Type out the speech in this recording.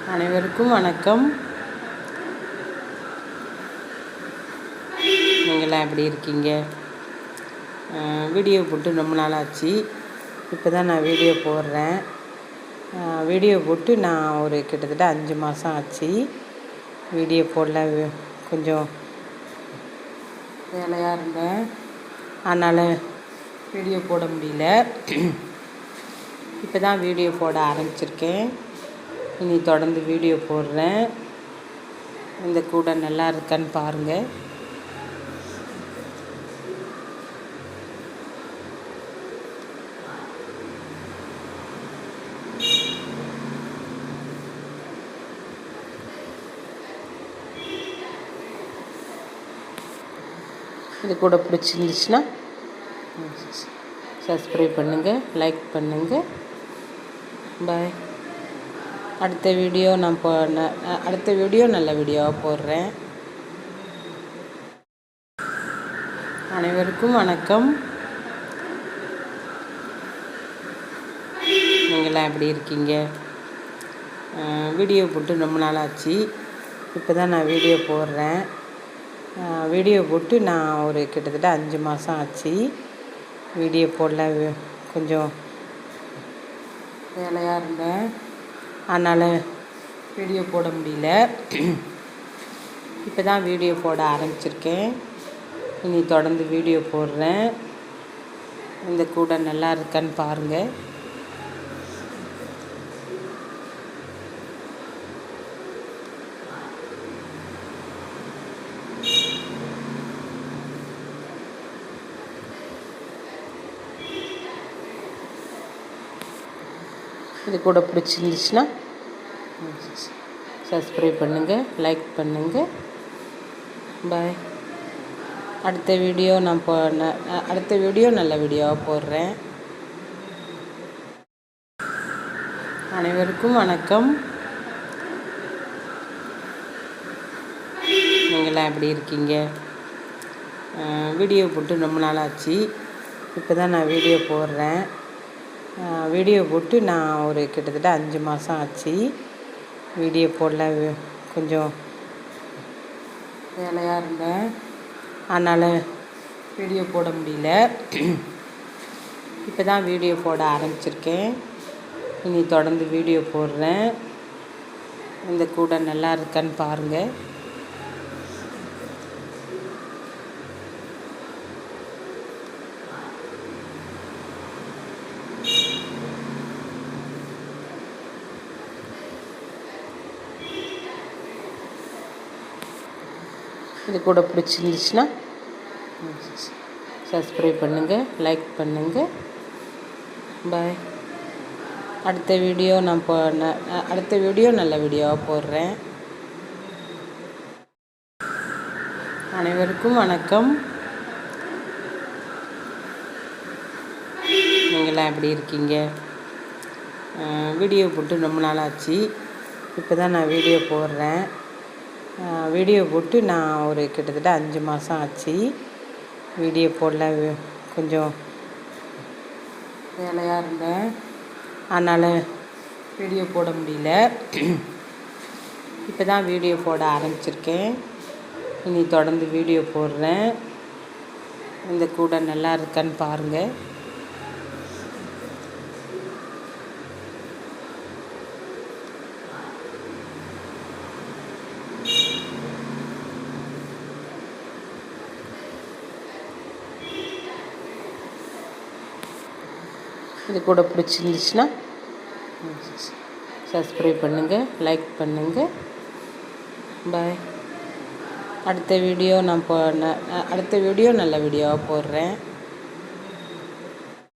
அனைவருக்கும் வணக்கம். நீங்களாம் எப்படி இருக்கீங்க? வீடியோ போட்டு ரொம்ப நாள் ஆச்சு. இப்போ தான் நான் வீடியோ போடுறேன். வீடியோ போட்டு நான் ஒரு கிட்டத்தட்ட 5 மாதம் ஆச்சு. வீடியோ போடல, கொஞ்சம் வேலையாக இருந்தேன். அதனால் வீடியோ போட முடியல. இப்போ தான் வீடியோ போட ஆரம்பிச்சிருக்கேன். இனி தொடர்ந்து வீடியோ போடுறேன். இந்த கூடை நல்லா இருக்கான்னு பாருங்கள். இது கூட பிடிச்சிருந்துச்சுன்னா சப்ஸ்கிரைப் பண்ணுங்கள், லைக் பண்ணுங்கள். பாய். அடுத்த வீடியோ நல்ல வீடியோவாக போடுறேன். அனைவருக்கும் வணக்கம். நீங்களாம் எப்படி இருக்கீங்க? வீடியோ போட்டு ரொம்ப நாள் ஆச்சு. இப்போ தான் நான் வீடியோ போடுறேன். வீடியோ போட்டு நான் ஒரு கிட்டத்தட்ட 5 மாதம் ஆச்சு. வீடியோ போடல, கொஞ்சம் வேலையாக இருந்தேன். அதனால் வீடியோ போட முடியல. இப்போ தான் வீடியோ போட ஆரம்பிச்சிருக்கேன். இனி தொடர்ந்து வீடியோ போடுறேன். இந்த கூடை நல்லா இருக்கான்னு பாருங்கள். இது கூட பிடிச்சிருந்துச்சுன்னா சப்ஸ்கிரைப் பண்ணுங்கள், லைக் பண்ணுங்கள். பாய். அடுத்த வீடியோ நல்ல வீடியோவாக போடுறேன். அனைவருக்கும் வணக்கம். நீங்களாம் எப்படி இருக்கீங்க? வீடியோ போட்டு ரொம்ப நாள் ஆச்சு. இப்போ தான் நான் வீடியோ போடுறேன். வீடியோ போட்டு நான் ஒரு கிட்டத்தட்ட 5 மாதம் ஆச்சு. வீடியோ போடல, கொஞ்சம் வேலையாக இருந்தேன். அதனால் வீடியோ போட முடியல. இப்போ தான் வீடியோ போட ஆரம்பிச்சிருக்கேன். இனி தொடர்ந்து வீடியோ போடுறேன். இந்த கூடை நல்லா இருக்கான்னு பாருங்கள். இது கூட பிடிச்சிருந்துச்சுன்னா சப்ஸ்கிரைப் பண்ணுங்கள், லைக் பண்ணுங்கள். பாய். அடுத்த வீடியோ நல்ல வீடியோவாக போடுறேன். அனைவருக்கும் வணக்கம். நீங்களாம் எப்படி இருக்கீங்க? வீடியோ போட்டு ரொம்ப நாள் ஆச்சு. இப்போ தான் நான் வீடியோ போடுறேன். வீடியோ போட்டு நான் ஒரு கிட்டத்தட்ட 5 மாதம் ஆச்சு. வீடியோ போடல, கொஞ்சம் வேலையாக இருந்தேன். அதனால் வீடியோ போட முடியல. இப்போ தான் வீடியோ போட ஆரம்பிச்சிருக்கேன். இனி தொடர்ந்து வீடியோ போடுறேன். இந்த கூடை நல்லா இருக்கான்னு பாருங்கள். இது கூட பிடிச்சிருந்துச்சுன்னா சப்ஸ்கிரைப் பண்ணுங்கள், லைக் பண்ணுங்கள். பாய். அடுத்த வீடியோ நல்ல வீடியோவாக போடுறேன்.